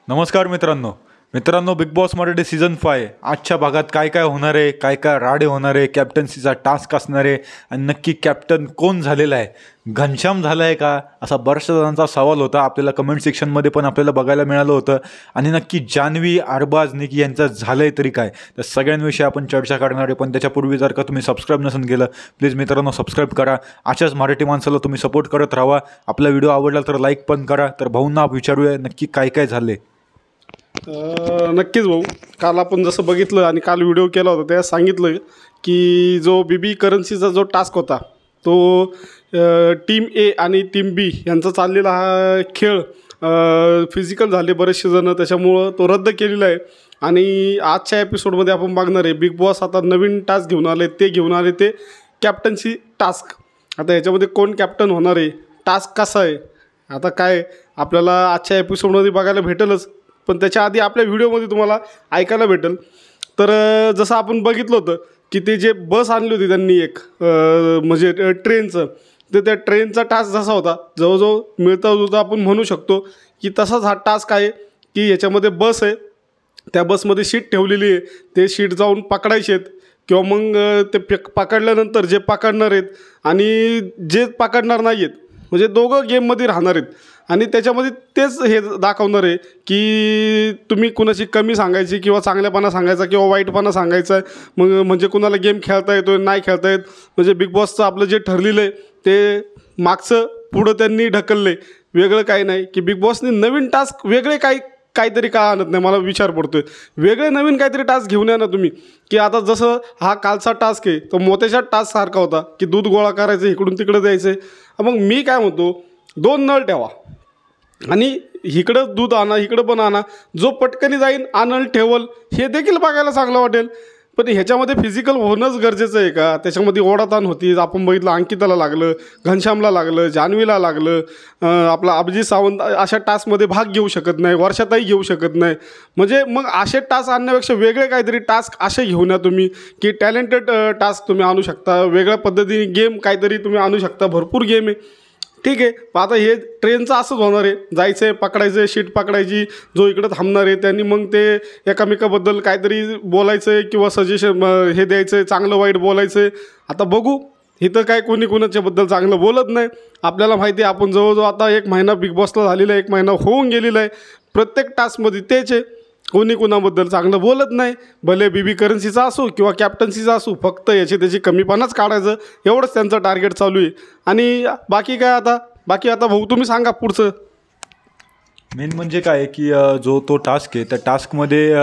नमस्कार मित्रांनो big boss Marathi season 5 आजच्या भागात काय काय होणार आहे, काय काय राडे होणार आहे, कॅप्टन्सीचा टास्क असणार आहे आणि नक्की कॅप्टन कोण झालेला आहे, घनश्याम झाला आहे का, असा बऱ्याचशा जणांचा सवाल होता. आपल्याला कमेंट सेक्शनमध्ये पण आपल्याला बघायला मिळालं होतं. आणि नक्की जान्हवी, अरबाज, निकी यांचं झालं आहे तरी काय, तर सगळ्यांविषयी आपण चर्चा करणार आहे. पण त्याच्यापूर्वी जर का तुम्ही सबस्क्राईब नसेल केलं, प्लीज मित्रांनो सबस्क्राईब करा. अशाच मराठी माणसाला तुम्ही सपोर्ट करत राहा. आपला व्हिडिओ आवडला तर लाईक पण करा. तर भाऊंना विचारूया नक्की काय काय झाले. नक्कीच भाऊ, काल आपण जसं बघितलं आणि काल व्हिडिओ केला होता त्यात सांगितलं की जो बीबी करन्सीचा जो टास्क होता तो टीम ए आणि टीम बी यांचा चाललेला हा खेळ फिजिकल झाले बरेचसे जण, त्याच्यामुळं तो रद्द केलेला आहे. आणि आजच्या एपिसोडमध्ये आपण बघणार आहे बिग बॉस आता नवीन टास्क घेऊन आले. ते कॅप्टन्सी टास्क. आता याच्यामध्ये कोण कॅप्टन होणार आहे, टास्क कसा आहे, आता काय आपल्याला आजच्या एपिसोडमध्ये बघायला भेटेलच. पण त्याच्या आधी आपल्या व्हिडिओमध्ये तुम्हाला ऐकायला भेटेल. तर जसं आपण बघितलं होतं की ते जे बस आणली होती त्यांनी एक म्हणजे ट्रेनचं, तर त्या ट्रेनचा टास्क जसा होता जवळजवळ मिळता जुळता आपण म्हणू शकतो की तसाच हा टास्क आहे की याच्यामध्ये बस आहे, त्या बसमध्ये शीट ठेवलेली आहे, ते शीट जाऊन पकडायचे आहेत किंवा मग ते पकडल्यानंतर जे पकडणार आहेत आणि जे पकडणार नाही आहेत म्हणजे दोघं गेममध्ये राहणार आहेत. आणि त्याच्यामध्ये तेच हे दाखवणार आहे की तुम्ही कुणाची कमी सांगायची किंवा चांगल्यापणा सांगायचा किंवा वाईटपणा सांगायचा आहे. मग म्हणजे कुणाला गेम खेळता येतो नाही खेळता येत. म्हणजे बिग बॉसचं आपलं जे ठरलेलं आहे ते मागचं पुढं त्यांनी ढकललं आहे. वेगळं काही नाही की बिग बॉसने नवीन टास्क वेगळे काहीतरी का आणत नाही, मला विचार पडतो आहे. वेगळे नवीन काहीतरी टास्क घेऊन या ना तुम्ही. की आता जसं हा कालचा टास्क आहे तो मोत्याच्या टास्क सारखा होता की दूध गोळा करायचं, इकडून तिकडं द्यायचं आहे. मग मी काय म्हणतो, 2 नळ ठेवा आणि इकडं दूध आणा, इकडं पण आणा. जो पटकनी जाईन आणल ठेवल हे देखील बघायला चांगलं वाटेल. पण ह्याच्यामध्ये फिजिकल होणंच गरजेचं आहे का? त्याच्यामध्ये ओढाताण होती. आपण बघितलं अंकिताला लागलं, घनश्यामला लागलं, जान्हवीला लागलं, आपला अभिजित सावंत अशा टास्कमध्ये भाग घेऊ शकत नाही, वर्षाताई घेऊ शकत नाही. म्हणजे मग असे टास्क आणण्यापेक्षा वेगळे काहीतरी टास्क असे घेऊन या तुम्ही की टॅलेंटेड टास्क तुम्ही आणू शकता. वेगळ्या पद्धतीने गेम काहीतरी तुम्ही आणू शकता. भरपूर गेम आहे, ठीक आहे. पण आता हे ट्रेनचं असंच होणार आहे, जायचं आहे, पकडायचं आहे, शीट पकडायची, जो इकडं थांबणार आहे त्यांनी मग ते एकामेकाबद्दल काहीतरी बोलायचं आहे किंवा सजेशन हे द्यायचं आहे, चांगलं वाईट बोलायचं आहे. आता बघू, इथं काय कोणी कोणाच्याबद्दल चांगलं बोलत नाही. आपल्याला माहिती आहे आपण जवळजवळ आता 1 महिना बिग बॉसला झालेला आहे, 1 महिना होऊन गेलेला आहे. प्रत्येक टास्कमध्ये तेच आहे, कोणी कोणाबद्दल चांगलं बोलत नाही. भले बीबी करन्सीचा असो किंवा कॅप्टन्सीचा असो, फक्त याची त्याची कमीपणाच काढायचं एवढंच त्यांचं टार्गेट चालू आहे. आणि बाकी काय आता भाऊ तुम्ही सांगा पुढचं. मेन म्हणजे काय की जो तो टास्क आहे त्या टास्कमध्ये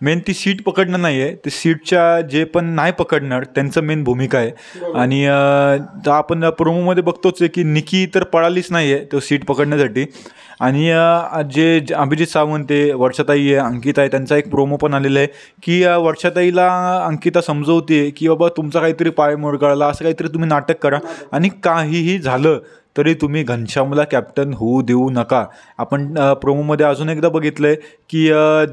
मेन ती सीट पकडणं नाही आहे, ते सीटच्या जे पण नाही पकडणार त्यांचं मेन भूमिका आहे. आणि आपण प्रोमोमध्ये बघतोच आहे की निकी तर पळालीच नाही आहे तो सीट पकडण्यासाठी. आणि जे अभिजित सावंत आहे, वर्षाताई आहे, अंकिता आहे, त्यांचा एक प्रोमो पण आलेला आहे की वर्षाताईला अंकिता समजवते की बाबा तुमचा काहीतरी पाय मोडगळला, असं काहीतरी तुम्ही नाटक करा आणि काहीही झालं तरी तुम्ही घनश्यामला कॅप्टन होऊ देऊ नका. आपण प्रोमोमध्ये अजून एकदा बघितलं आहे की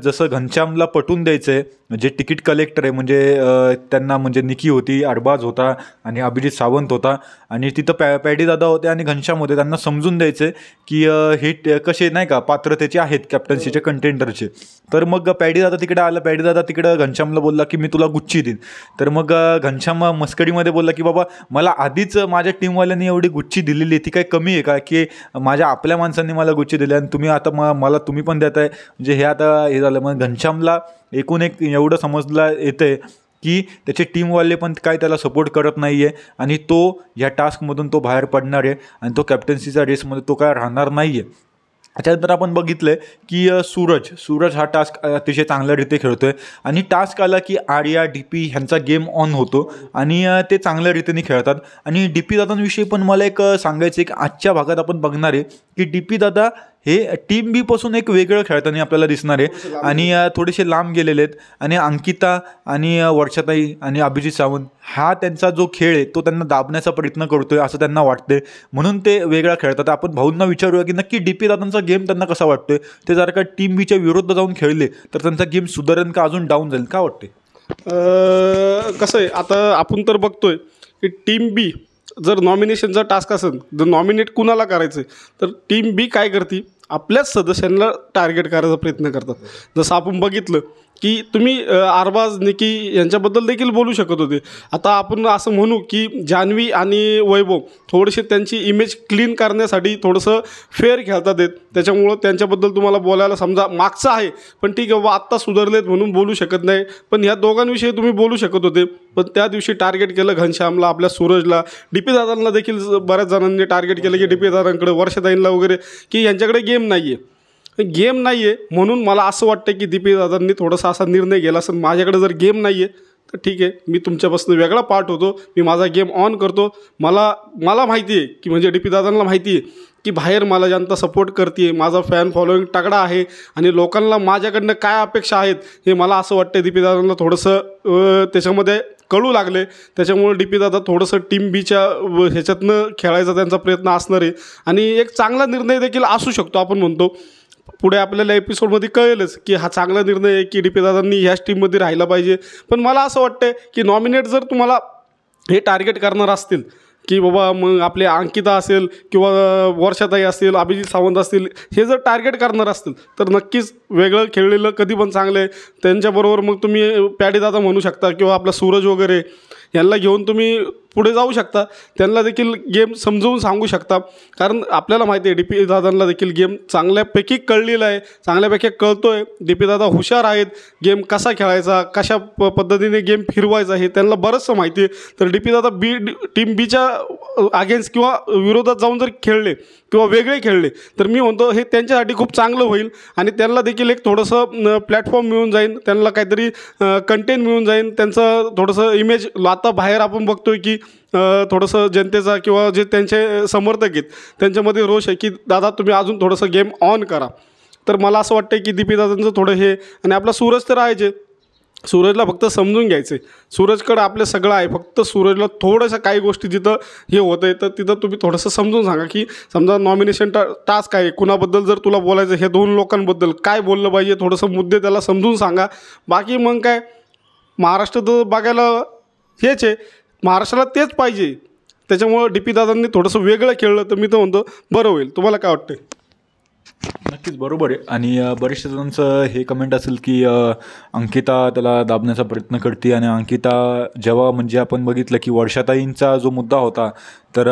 जसं घनश्यामला पटवून द्यायचं आहे, जे तिकीट कलेक्टर आहे म्हणजे त्यांना म्हणजे निकी होती, अरबाज होता आणि अभिजित सावंत होता आणि तिथं पॅडी दादा होते आणि घनश्याम होते, त्यांना समजून द्यायचं आहे की हे कसे नाही का पात्रतेचे आहेत कॅप्टन्सीचे कंटेंडरचे. तर मग पॅडी दादा तिकडे आला, पॅडी दादा तिकडं घनश्यामला बोलला की मी तुला गुच्ची देईन. तर मग घनश्याम मस्करीमध्ये बोलला की बाबा मला आधीच माझ्या टीमवाल्यांनी एवढी गुच्ची दिलेली, ती काही कमी आहे का की माझ्या आपल्या माणसांनी मला गुच्ची दिली आणि तुम्ही आता मला तुम्ही पण देत आहे, म्हणजे हे आता हे झालं. मग घनश्यामला एकूण एक एवढं समजलं येतं आहे की त्याचे टीमवाले पण काय त्याला सपोर्ट करत नाही आहे आणि तो या टास्कमधून तो बाहेर पडणार आहे आणि तो कॅप्टन्सीच्या रेसमध्ये तो काय राहणार नाही आहे. त्याच्यानंतर आपण बघितलं आहे की सूरज हा टास्क अतिशय चांगल्यारीत्या खेळतो आहे आणि टास्क आला की आर्या, DP ह्यांचा गेम ऑन होतो आणि ते चांगल्या रीतीने खेळतात. आणि DP दादांविषयी पण मला एक सांगायचं आहे की आजच्या भागात आपण बघणार आहे की DP दादा हे टीम बी पासून एक वेगळं खेळताना आपल्याला दिसणार आहे आणि थोडेसे लांब गेलेले आहेत. आणि अंकिता आणि वर्षाताई आणि अभिजित सावंत हा त्यांचा जो खेळ आहे तो त्यांना दाबण्याचा प्रयत्न करतोय असं त्यांना वाटते, म्हणून ते वेगळा खेळतात. आपण भाऊंना विचारूया की नक्की DP दादांचा गेम त्यांना कसा वाटतोय, ते जर का टीम बीच्या विरुद्ध जाऊन खेळले तर त्यांचा गेम सुधारेल का अजून डाऊन जाईल का वाटते? कसं आहे आता आपण तर बघतोय की टीम बी जर नॉमिनेशनचा टास्क असेल, जर नॉमिनेट कुणाला करायचं आहे तर टीम बी काय करते, आपल्याच सदस्यांना टार्गेट करायचा प्रयत्न करतात। जसं आपण बघितलं की तुम्ही अरबाज निकी यांच्याबद्दल देखील बोलू शकत होते। आता आपण असं म्हणू की जान्हवी आणि वैभव थोडेसे त्यांची इमेज क्लीन करण्यासाठी थोडंसं फेअर खेळतात आहेत, त्याच्यामुळं त्यांच्याबद्दल तुम्हाला बोलायला समजा मागचं आहे, पण ठीक आहे आत्ता सुधारलेत म्हणून बोलू शकत नाही, पण ह्या दोघांविषयी तुम्ही बोलू शकत होते। पण त्या दिवशी टार्गेट केलं घनश्यामला, आपल्या सूरजला, DP दादांना देखील बऱ्याच जणांनी टार्गेट केलं की DP दादांकडे, वर्षाताईंना वगैरे, की यांच्याकडे गेम नाही आहे, गेम नाही आहे म्हणून मला असं वाटतं की DP दादांनी थोडासा असा निर्णय घेतला असेल, माझ्याकडे जर गेम नाही आहे तर ठीक आहे मी तुमच्यापासून वेगळा पार्ट होतो, मी माझा गेम ऑन करतो। मला माहिती आहे की म्हणजे DP दादांना माहिती आहे की बाहेर मला जनता सपोर्ट करते आहे, माझा फॅन फॉलोईंग तगडा आहे आणि लोकांना माझ्याकडनं काय अपेक्षा आहेत हे मला असं वाटतं DP दादांना थोडंसं त्याच्यामध्ये कळू लागले। त्याच्यामुळे DP दादा थोडंसं टीम बीच्या ह्याच्यातनं खेळायचा त्यांचा प्रयत्न असणार आहे आणि एक चांगला निर्णय देखील असू शकतो। आपण म्हणतो पुढे आपल्याला एपिसोडमध्ये कळेलच की हा चांगला निर्णय आहे की DP दादांनी ह्याच टीममध्ये राहिला पाहिजे। पण मला असं वाटतं की नॉमिनेट जर तुम्हाला हे टार्गेट करणार असतील की बाबा मग आपले अंकिता असेल किंवा वर्षाताई असेल, अभिजित सावंत असतील, हे जर टार्गेट करणार असतील तर नक्कीच वेगळं खेळलेलं कधी पण चांगलं आहे। त्यांच्याबरोबर मग तुम्ही पॅडी दादा म्हणू शकता किंवा आपला सूरज वगैरे यांना घेऊन तुम्ही पुढे जाऊ शकता, त्यांना देखील गेम समजवून सांगू शकता, कारण आपल्याला माहिती आहे DP दादांना देखील गेम चांगल्यापैकी कळलेला आहे, चांगल्यापैकी कळतो आहे। DP दादा हुशार आहेत, गेम कसा खेळायचा, कशा पद्धतीने गेम फिरवायचा हे त्यांना बरंचसं माहिती आहे। तर DP दादा टीम बीच्या अगेन्स्ट किंवा विरोधात जाऊन जर खेळले किंवा वेगळे खेळले तर मी म्हणतो हे त्यांच्यासाठी खूप चांगलं होईल आणि त्यांना देखील एक थोडंसं प्लॅटफॉर्म मिळून जाईल, त्यांना काहीतरी कंटेंट मिळून जाईल, त्यांचं थोडंसं इमेज आता बाहेर आपण बघतोय की थोडंसं जनतेचा किंवा जे त्यांचे समर्थक आहेत त्यांच्यामध्ये रोष आहे की दादा तुम्ही अजून थोडंसं गेम ऑन करा। तर मला असं वाटतं की DP दादांचं थोडं हे, आणि आपला सूरज तर आहे, सूरजला फक्त समजून घ्यायचं आहे, सूरजकडं आपलं सगळं आहे, फक्त सूरजला थोडंसं काही गोष्टी जिथं हे होतं आहे तर तिथं तुम्ही थोडंसं समजून सांगा की समजा नॉमिनेशन टास्क आहे, कुणाबद्दल जर तुला बोलायचं हे दोन लोकांबद्दल काय बोललं पाहिजे, थोडंसं मुद्दे त्याला समजून सांगा। बाकी मग काय महाराष्ट्रात बघायला हेच आहे, महाराष्ट्राला तेच पाहिजे, त्याच्यामुळं DP दादांनी थोडंसं वेगळं खेळलं तर मी तर म्हणतो बरं होईल। तुम्हाला काय वाटतं? नक्कीच बरोबर आहे। आणि बऱ्याचशा जणांचं हे कमेंट असेल की अंकिता त्याला दाबण्याचा प्रयत्न करते, आणि अंकिता जेव्हा म्हणजे आपण बघितलं की वर्षाताईंचा जो मुद्दा होता तर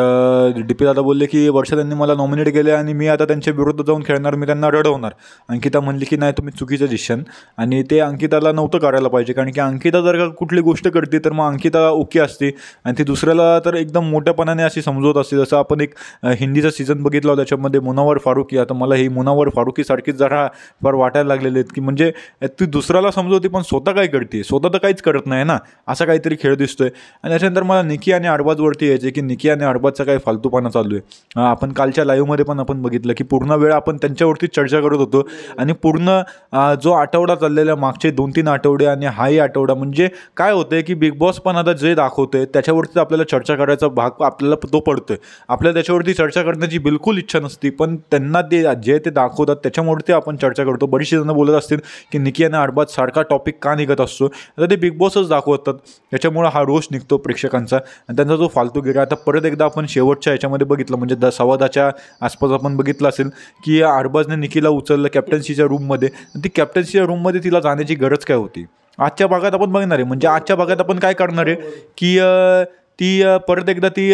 DP दादा बोलले की वर्षाताईंनी मला नॉमिनेट केले आणि मी आता त्यांच्या विरुद्ध जाऊन खेळणार, मी त्यांना रडवणार। अंकिता म्हणली की नाही तुम्ही चुकीचं डिसिजन, आणि ते अंकिताला नव्हतं करायला पाहिजे, कारण की अंकिता जर का कुठली गोष्ट करते तर मग अंकिता ओके असते आणि ती दुसऱ्याला तर एकदम मोठ्यापणाने अशी समजवत असते। जसं आपण एक हिंदीचा सीझन बघितला त्याच्यामध्ये मुनावर फारुकी, आता मला ही मुनावर फारुकीसारखीच जरा फार वाटायला लागलेले आहेत की म्हणजे ती दुसऱ्याला समजवते पण स्वतः काय करते, स्वतः तर काहीच करत नाही ना, असा काहीतरी खेळ दिसतोय। आणि त्याच्यानंतर मला निकी आणि अरबाजवरती यायचे की निकी आणि अरबाजचा काही फालतूपणा चालू आहे। आपण कालच्या लाईव्हमध्ये पण आपण बघितलं की पूर्ण वेळ आपण त्यांच्यावरती चर्चा करत होतो, आणि पूर्ण जो आठवडा चाललेला मागचे 2-3 आठवडे आणि हाही आठवडा, म्हणजे काय होतंय की बिग बॉस पण आता जे दाखवतंय त्याच्यावरती आपल्याला चर्चा करायचा भाग आपल्याला तो पडतोय, आपल्याला त्याच्यावरती चर्चा करण्याची बिलकुल इच्छा नसती, पण त्यांना ते जे ते दाखवतात त्याच्यामुळे आपण चर्चा करतो। बरीचशी जणं बोलत असतील की निकी आणि अरबाज सारखा टॉपिक का निघत असतो, आता ते बिग बॉसच दाखवतात, त्याच्यामुळे हा रोष निघतो प्रेक्षकांचा आणि त्यांचा जो फालतूगिरी। आता परत एकदा आपण शेवटच्या याच्यामध्ये बघितलं म्हणजे 10:15च्या आसपास आपण बघितलं असेल की अरबाजने निकीला उचललं कॅप्टन्सीच्या रूममध्ये, ती कॅप्टन्सीच्या रूममध्ये तिला जाण्याची गरज काय होती? आजच्या भागात आपण बघणार आहे, म्हणजे आजच्या भागात आपण काय करणार आहे की ती परत एकदा ती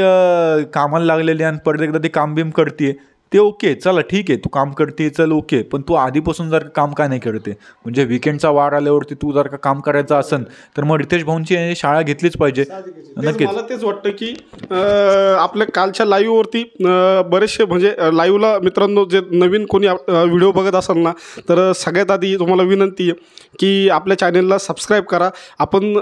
कामाला लागलेली आणि परत एकदा ती काम बिम करते, ते ओके चला ठीक आहे, तू काम करते चल ओके, पण तू आधीपासून जर काम का नाही करते, म्हणजे विकेंडचा वार आल्यावरती तू जर का काम करायचं असेल तर मग रितेश भाऊंची शाळा घेतलीच पाहिजे। नक्कीच मला तेच वाटतं की आपल्या कालच्या लाईव्हवरती बरेचसे म्हणजे लाईव्हला मित्रांनो जे नवीन कोणी व्हिडिओ बघत असाल ना तर सगळ्यात आधी तुम्हाला विनंती आहे की आपल्या चॅनलला सबस्क्राईब करा। आपण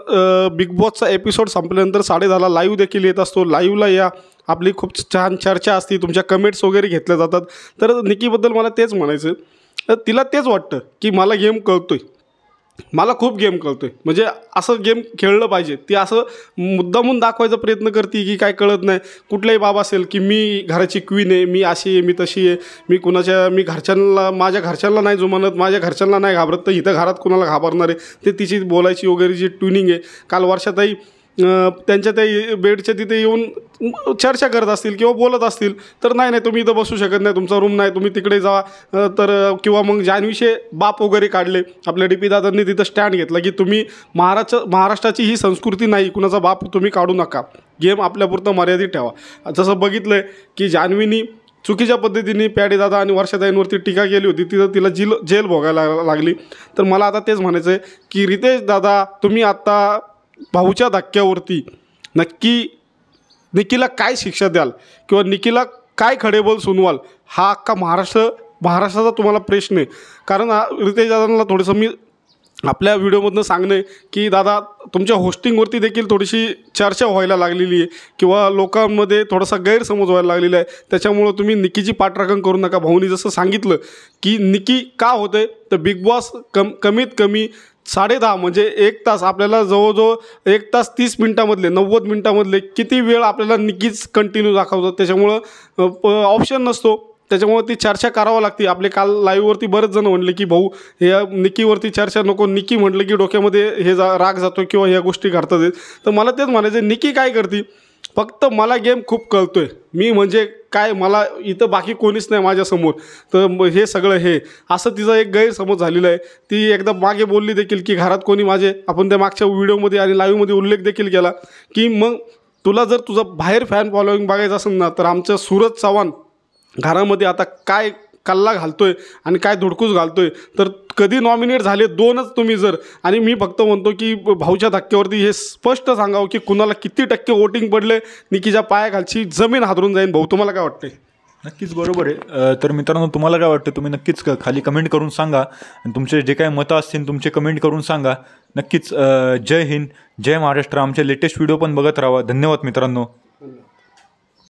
बिग बॉसचा एपिसोड संपल्यानंतर 10:30ला लाईव्ह देखील येत असतो, लाईव्हला या, आपली खूप छान चर्चा असते, तुमच्या कमेंट्स वगैरे घेतल्या जातात। तर निकीबद्दल मला तेच म्हणायचं, तिला तेच वाटतं की मला गेम कळतोय, मला खूप गेम कळतोय, म्हणजे असं गेम खेळलं पाहिजे, ती असं मुद्दामून दाखवायचा प्रयत्न करते की काय कळत नाही। कुठलाही बाब असेल की मी घराची क्वीन आहे, मी अशी आहे, मी तशी आहे, मी घरच्यांना माझ्या घरच्यांना नाही जुमानत, माझ्या घरच्यांना नाही घाबरत, तर इथं घरात कुणाला घाबरणार आहे, ते तिची बोलायची वगैरे जी ट्युनिंग आहे। काल वर्षाताई त्यांच्या त्या बेडच्या तिथे येऊन चर्चा करत असतील किंवा बोलत असतील, तर नाही तुम्ही इथं बसू शकत नाही, तुमचा रूम नाही, तुम्ही तिकडे जा. तर किंवा मग जान्हवीचे बाप वगैरे काढले, आपल्या DP दादांनी तिथं स्टँड घेतला की तुम्ही महाराष्ट्राची ही संस्कृती नाही, कुणाचा बाप तुम्ही काढू नका, गेम आपल्यापुरतं मर्यादित ठेवा. जसं बघितलं आहे की जान्हवीनी चुकीच्या पद्धतीने प्याडे दादा आणि वर्षाताईंवरती टीका केली होती, तिथं तिला जेल भोगायला लागली. तर मला आता तेच म्हणायचं आहे की रितेश दादा, तुम्ही आत्ता भाऊच्या धक्क्यावरती नक्की निकीला काय शिक्षा द्याल किंवा निकीला काय खडेबोल सुनवाल, हा अख्खा महाराष्ट्राचा तुम्हाला प्रश्न आहे. कारण रितेश दादांना थोडंसं मी आपल्या व्हिडिओमधनं सांगणं आहे की दादा, तुमच्या होस्टिंगवरती देखील थोडीशी चर्चा व्हायला लागलेली आहे किंवा लोकांमध्ये थोडासा गैरसमज व्हायला लागलेला आहे. त्याच्यामुळं तुम्ही निकीची पाठराखण करू नका. भाऊनी जसं सांगितलं की निकी का होते, तर बिग बॉस कमीत कमी 10:30 म्हणजे 1 तास, आपल्याला जवळजवळ 1 तास 30 मिनटामधले 90 मिनटामधले किती वेळ आपल्याला निकीच कंटिन्यू दाखवतात. त्याच्यामुळं ऑप्शन नसतो, त्याच्यामुळे ती चर्चा करावं लागते. आपले काल लाईव्हवरती बरेच जण म्हणले की भाऊ हे निकीवरती चर्चा नको, निकी म्हटलं की डोक्यामध्ये हे राग जातो किंवा ह्या गोष्टी घडतात. तर मला तेच म्हणायचं, निकी काय करते, फक्त मला गेम खूप कळतोय, मी म्हणजे काय, मला इथं बाकी कोणीच नाही माझ्यासमोर, तर हे सगळं हे असं तिचा एक गैरसमज झालेला आहे. ती एकदा मागे बोलली देखील की घरात कोणी माझे, आपण त्या मागच्या व्हिडिओमध्ये आणि लाईव्हमध्ये उल्लेख देखील केला की मग तुला जर तुझं बाहेर फॅन फॉलोईंग बघायचं असेल ना, तर आमचं सूरज चव्हाण घरामध्ये आता काय कल्ला घालतोय आणि काय धुडकूस घालतोय, तर कधी नॉमिनेट झाले 2च तुम्ही जर, आणि मी फक्त म्हणतो की भाऊच्या धक्क्यावरती हे स्पष्ट सांगावं की कुणाला किती टक्के वोटिंग पडले, निकीच्या पायाखालची जमीन हादरून जाईन. भाऊ, तुम्हाला काय वाटते? नक्कीच बरोबर आहे. तर मित्रांनो, तुम्हाला काय वाटतं तुम्ही नक्कीच खाली कमेंट करून सांगा, आणि तुमचे जे काही मतं असतील तुमचे कमेंट करून सांगा. नक्कीच. जय हिंद, जय महाराष्ट्र. आमचे लेटेस्ट व्हिडिओ पण बघत राहा. धन्यवाद मित्रांनो.